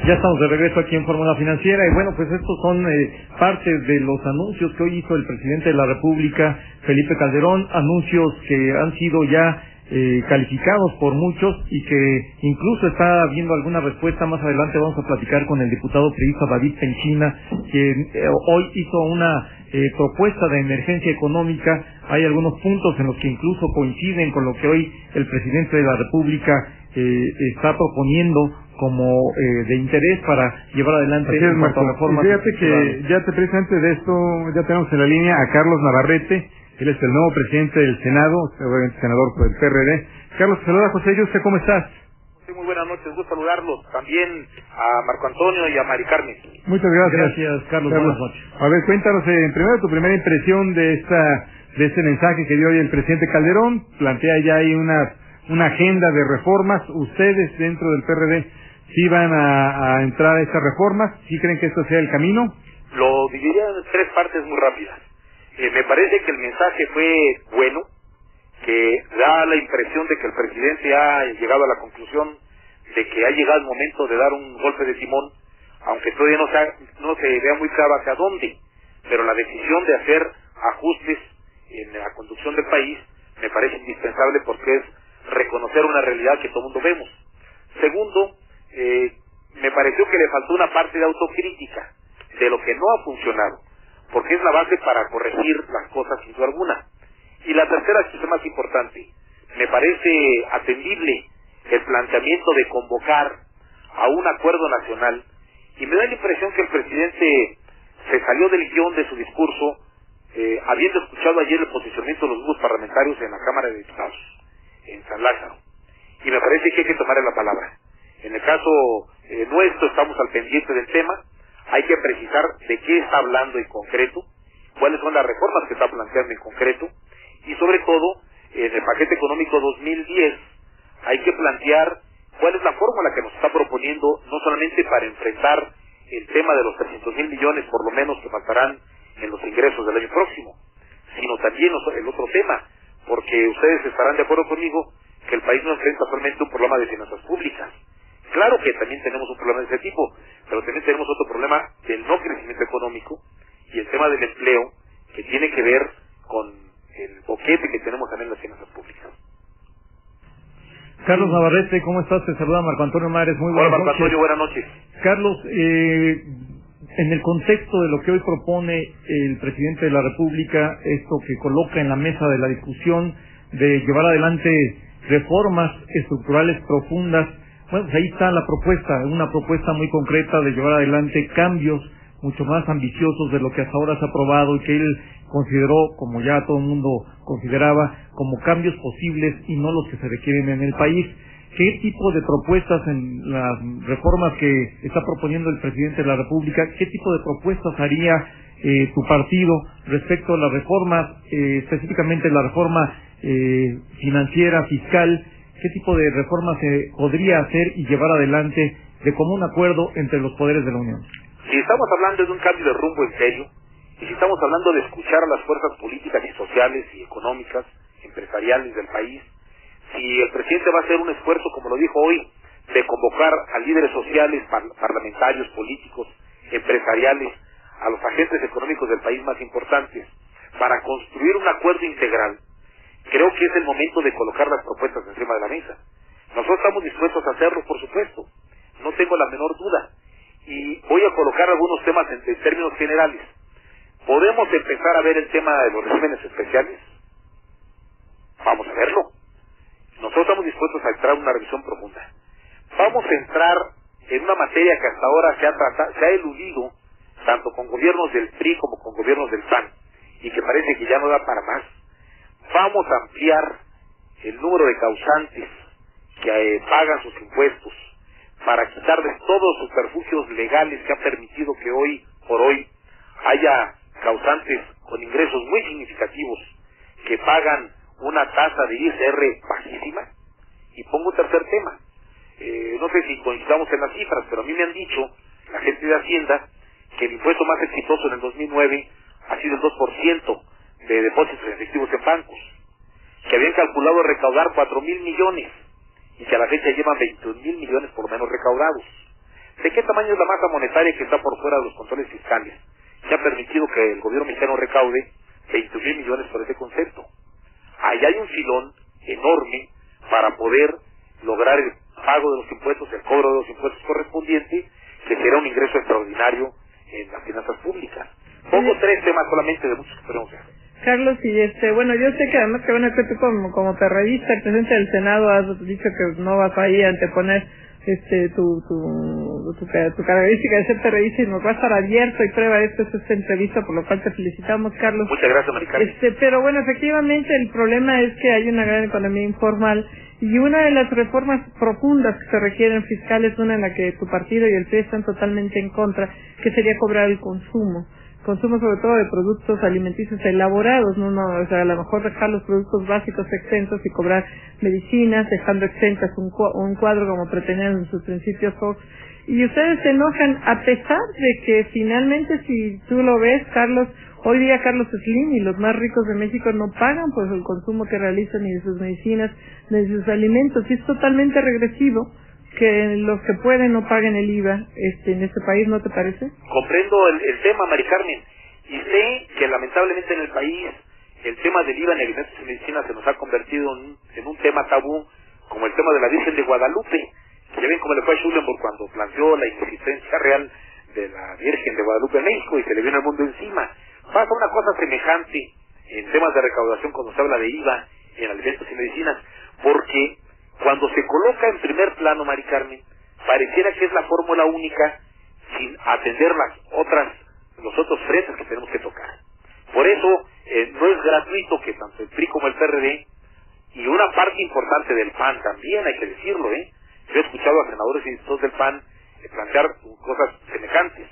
Ya estamos de regreso aquí en Fórmula Financiera y bueno, pues estos son parte de los anuncios que hoy hizo el presidente de la República, Felipe Calderón, anuncios que han sido ya calificados por muchos y que incluso está habiendo alguna respuesta. Más adelante vamos a platicar con el diputado priista David Penchina, que hoy hizo una propuesta de emergencia económica. Hay algunos puntos en los que incluso coinciden con lo que hoy el presidente de la República está proponiendo como de interés para llevar adelante las reformas. Fíjate que ya precisamente de esto ya tenemos en la línea a Carlos Navarrete. Él es el nuevo presidente del Senado, obviamente senador por el PRD. Carlos, saluda José Yuste, ¿cómo estás? Sí, muy buenas noches, gusto saludarlos. También a Marco Antonio y a Mari Carmen. Muchas gracias. Gracias, Carlos. Buenas noches. A ver, cuéntanos primero tu primera impresión de este mensaje que dio hoy el presidente Calderón. Plantea ya ahí una agenda de reformas. Ustedes dentro del PRD, ¿sí van a entrar a estas reformas? ¿Sí creen que esto sea el camino? Lo dividiría en tres partes muy rápidas. Me parece que el mensaje fue bueno, que da la impresión de que el presidente ha llegado a la conclusión de que ha llegado el momento de dar un golpe de timón, aunque todavía no se vea muy claro hacia dónde, pero la decisión de hacer ajustes en la conducción del país me parece indispensable porque es reconocer una realidad que todo el mundo vemos. Segundo, me pareció que le faltó una parte de autocrítica de lo que no ha funcionado, porque es la base para corregir las cosas sin duda alguna. Y la tercera, que es más importante, me parece atendible el planteamiento de convocar a un acuerdo nacional, y me da la impresión que el presidente se salió del guión de su discurso, habiendo escuchado ayer el posicionamiento de los grupos parlamentarios en la Cámara de Diputados, en San Lázaro, y me parece que hay que tomarle la palabra. En el caso nuestro estamos al pendiente del tema. Hay que precisar de qué está hablando en concreto, cuáles son las reformas que está planteando en concreto, y sobre todo, en el paquete económico 2010, hay que plantear cuál es la fórmula que nos está proponiendo, no solamente para enfrentar el tema de los 300,000 millones, por lo menos, que faltarán en los ingresos del año próximo, sino también el otro tema, porque ustedes estarán de acuerdo conmigo que el país no enfrenta solamente un problema de finanzas públicas. Claro que también tenemos un problema de ese tipo, pero también tenemos otro problema del no crecimiento económico y el tema del empleo, que tiene que ver con el boquete que tenemos también en las finanzas públicas. Carlos Navarrete, ¿cómo estás? Te saluda Marco Antonio Mares. Muy buenas noches. Hola, Marco Antonio, buenas noches. Carlos, en el contexto de lo que hoy propone el presidente de la República, esto que coloca en la mesa de la discusión de llevar adelante reformas estructurales profundas, bueno, pues ahí está la propuesta, una propuesta muy concreta de llevar adelante cambios mucho más ambiciosos de lo que hasta ahora se ha aprobado y que él consideró, como ya todo el mundo consideraba, como cambios posibles y no los que se requieren en el país. ¿Qué tipo de propuestas en las reformas que está proponiendo el presidente de la República, qué tipo de propuestas haría tu partido respecto a las reformas, específicamente la reforma financiera, fiscal? ¿Qué tipo de reformas se podría hacer y llevar adelante de común acuerdo entre los poderes de la Unión? Si estamos hablando de un cambio de rumbo en serio, y si estamos hablando de escuchar a las fuerzas políticas y sociales y económicas, empresariales del país, si el presidente va a hacer un esfuerzo, como lo dijo hoy, de convocar a líderes sociales, parlamentarios, políticos, empresariales, a los agentes económicos del país más importantes, para construir un acuerdo integral, creo que es el momento de colocar las propuestas encima de la mesa. Nosotros estamos dispuestos a hacerlo, por supuesto, no tengo la menor duda, y voy a colocar algunos temas en términos generales. ¿Podemos empezar a ver el tema de los regímenes especiales? Vamos a verlo. Nosotros estamos dispuestos a entrar en una revisión profunda. Vamos a entrar en una materia que hasta ahora se ha eludido, tanto con gobiernos del PRI como con gobiernos del PAN, y que parece que ya no da para más. Vamos a ampliar el número de causantes que pagan sus impuestos para quitarles todos los subterfugios legales que han permitido que hoy por hoy haya causantes con ingresos muy significativos que pagan una tasa de ISR bajísima. Y pongo un tercer tema, no sé si coincidamos en las cifras, pero a mí me han dicho la gente de Hacienda que el impuesto más exitoso en el 2009 ha sido el 2% de depósitos efectivos en bancos, que habían calculado recaudar 4,000 millones y que a la fecha llevan 21,000 millones por lo menos recaudados. ¿De qué tamaño es la masa monetaria que está por fuera de los controles fiscales, que ha permitido que el gobierno mexicano recaude 20,000 millones por ese concepto? Ahí hay un filón enorme para poder lograr el pago de los impuestos, el cobro de los impuestos correspondientes, que será un ingreso extraordinario en las finanzas públicas. Pongo 3 temas solamente de muchos que podemos ver. Carlos, y bueno, yo sé que además que tú como perredista, el presidente del Senado, has dicho que no vas ahí a anteponer tu característica de ser perredista, y nos va a estar abierto y prueba de esto es esta entrevista, por lo cual te felicitamos, Carlos. Muchas gracias, Maricarmen. Pero bueno, efectivamente el problema es que hay una gran economía informal, y una de las reformas profundas que se requieren fiscales, una en la que tu partido y el PRI están totalmente en contra, que sería cobrar el consumo sobre todo de productos alimenticios elaborados, o sea, a lo mejor dejar los productos básicos exentos y cobrar medicinas, dejando exentas un cuadro como pretendían en sus principios Fox. Y ustedes se enojan a pesar de que finalmente, si tú lo ves, Carlos, hoy día Carlos Slim y los más ricos de México no pagan pues el consumo que realizan ni de sus medicinas, ni de sus alimentos, y es totalmente regresivo que los que pueden no paguen el IVA en este país, ¿no te parece? Comprendo el tema, Maricarmen, y sé que lamentablemente en el país el tema del IVA en alimentos y medicinas se nos ha convertido en un tema tabú, como el tema de la Virgen de Guadalupe, que ya ven cómo le fue a Schulenburg cuando planteó la inexistencia real de la Virgen de Guadalupe en México y se le vino al mundo encima. Pasa una cosa semejante en temas de recaudación cuando se habla de IVA en alimentos y medicinas, porque cuando se coloca en primer plano, Maricarmen, pareciera que es la fórmula única sin atender los otros frentes que tenemos que tocar. Por eso no es gratuito que tanto el PRI como el PRD y una parte importante del PAN también, hay que decirlo, yo he escuchado a senadores y diputados del PAN plantear cosas semejantes.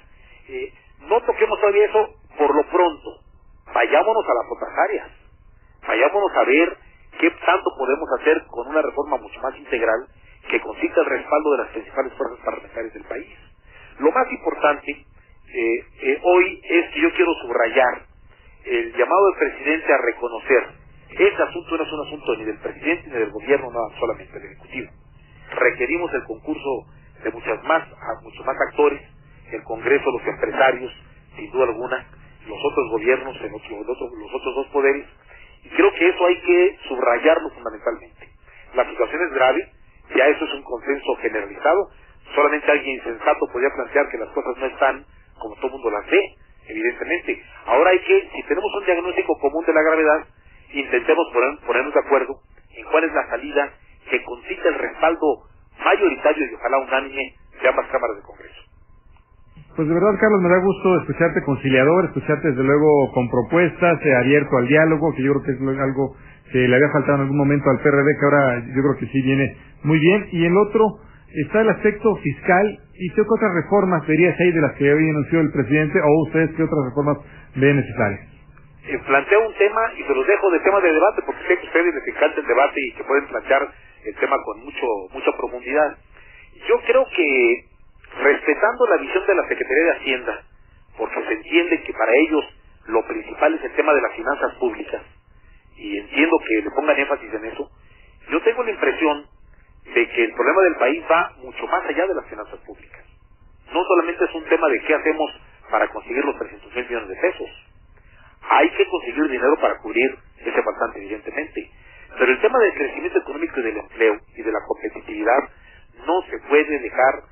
No toquemos todavía eso por lo pronto, vayámonos a las otras áreas, vayámonos a ver qué tanto podemos hacer con una reforma mucho más integral que consiga el respaldo de las principales fuerzas parlamentarias del país. Lo más importante hoy es que yo quiero subrayar el llamado del presidente a reconocer este asunto no es un asunto ni del presidente ni del gobierno, no solamente del Ejecutivo. Requerimos el concurso de muchos más actores, el Congreso, los empresarios, sin duda alguna, los otros gobiernos, los otros dos poderes. Y creo que eso hay que subrayarlo fundamentalmente. La situación es grave, ya eso es un consenso generalizado, solamente alguien sensato podría plantear que las cosas no están como todo el mundo las ve, evidentemente. Ahora hay que, si tenemos un diagnóstico común de la gravedad, intentemos ponernos de acuerdo en cuál es la salida que consiga el respaldo mayoritario y ojalá unánime de ambas cámaras del Congreso. Pues de verdad, Carlos, me da gusto escucharte conciliador, escucharte desde luego con propuestas, abierto al diálogo, que yo creo que es algo que le había faltado en algún momento al PRD, que ahora yo creo que sí viene muy bien. Y el otro está el aspecto fiscal, y ¿qué otras reformas verías ahí de las que hoy anunció el presidente, o ustedes qué otras reformas ven necesarias? Planteo un tema y se los dejo de tema de debate, porque sé que ustedes les encanta el debate y que pueden plantear el tema con mucha profundidad. Yo creo que, respetando la visión de la Secretaría de Hacienda, porque se entiende que para ellos lo principal es el tema de las finanzas públicas, y entiendo que le pongan énfasis en eso, yo tengo la impresión de que el problema del país va mucho más allá de las finanzas públicas. No solamente es un tema de qué hacemos para conseguir los 300,000 millones de pesos. Hay que conseguir dinero para cubrir ese faltante, evidentemente. Pero el tema del crecimiento económico y del empleo y de la competitividad no se puede dejar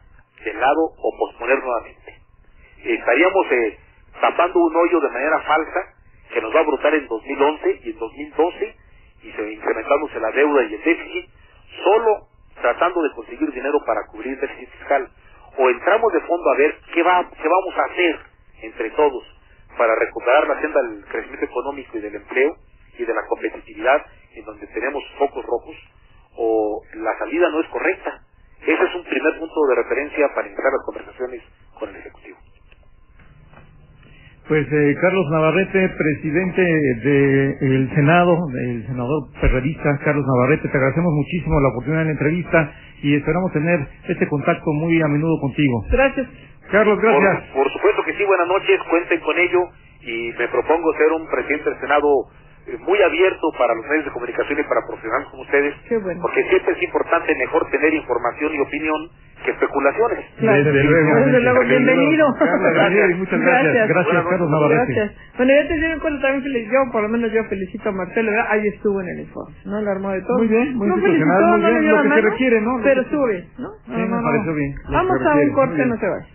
de lado o posponer nuevamente. Estaríamos tapando un hoyo de manera falsa que nos va a brotar en 2011 y en 2012 y incrementándose la deuda y el déficit, solo tratando de conseguir dinero para cubrir el déficit fiscal. O entramos de fondo a ver qué vamos a hacer entre todos para recuperar la senda del crecimiento económico y del empleo y de la competitividad en donde tenemos focos rojos, o la salida no es correcta. Ese es un primer punto de referencia para iniciar las conversaciones con el Ejecutivo. Pues Carlos Navarrete, presidente del Senado, el senador perredista Carlos Navarrete, te agradecemos muchísimo la oportunidad de la entrevista y esperamos tener este contacto muy a menudo contigo. Gracias. Carlos, gracias. Por supuesto que sí, buenas noches, cuenten con ello y me propongo ser un presidente del Senado muy abierto para los medios de comunicación y para profesionales como ustedes, Qué bueno. porque siempre es importante mejor tener información y opinión que especulaciones. Claro. Desde luego, bienvenido. Gracias, muchas gracias. Gracias, Carlos Navarrete. Gracias. Bueno, ya te doy cuenta también, yo, por lo menos yo felicito a Marcelo, ¿verdad? Ahí estuvo en el informe, ¿no? La armó de todo. Muy bien, muy no institucional, felicitó, muy no le bien, dio lo la que se mano, requiere, ¿no? Pero estuvo bien, ¿no? Sí, me pareció bien. Vamos a un corte, no te vayas.